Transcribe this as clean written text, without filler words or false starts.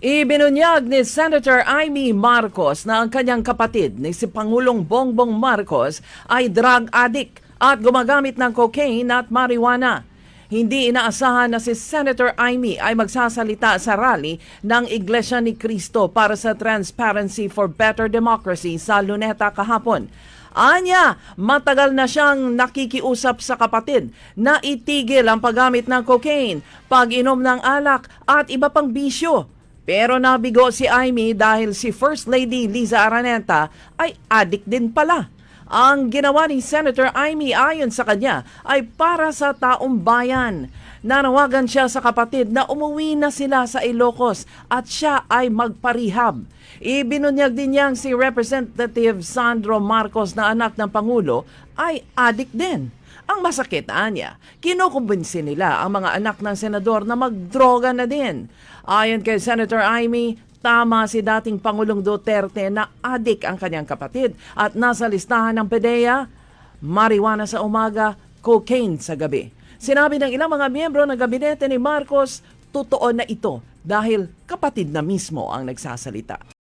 Ibinunyag ni Senator Amy Marcos na ang kanyang kapatid ni si Pangulong Bongbong Marcos ay drug addict at gumagamit ng cocaine at marijuana. Hindi inaasahan na si Senator Amy ay magsasalita sa rally ng Iglesia ni Cristo para sa Transparency for Better Democracy sa Luneta kahapon. Anya, matagal na siyang nakikiusap sa kapatid na itigil ang paggamit ng cocaine, pag-inom ng alak at iba pang bisyo. Pero nabigo si Amy dahil si First Lady Liza Araneta ay addict din pala. Ang ginawa ni Senator Amy ayon sa kanya ay para sa taong bayan. Nanawagan siya sa kapatid na umuwi na sila sa Ilocos at siya ay magparehab. Ibinunyag din niyang si Representative Sandro Marcos na anak ng Pangulo ay addict din. Ang masakit niya, kinukumbinsi nila ang mga anak ng senador na magdroga na din. Ayon kay Senator Amy, tama si dating Pangulong Duterte na adik ang kanyang kapatid at nasa listahan ng PDEA, marijuana sa umaga, cocaine sa gabi. Sinabi ng ilang mga miyembro ng gabinete ni Marcos, totoo na ito dahil kapatid na mismo ang nagsasalita.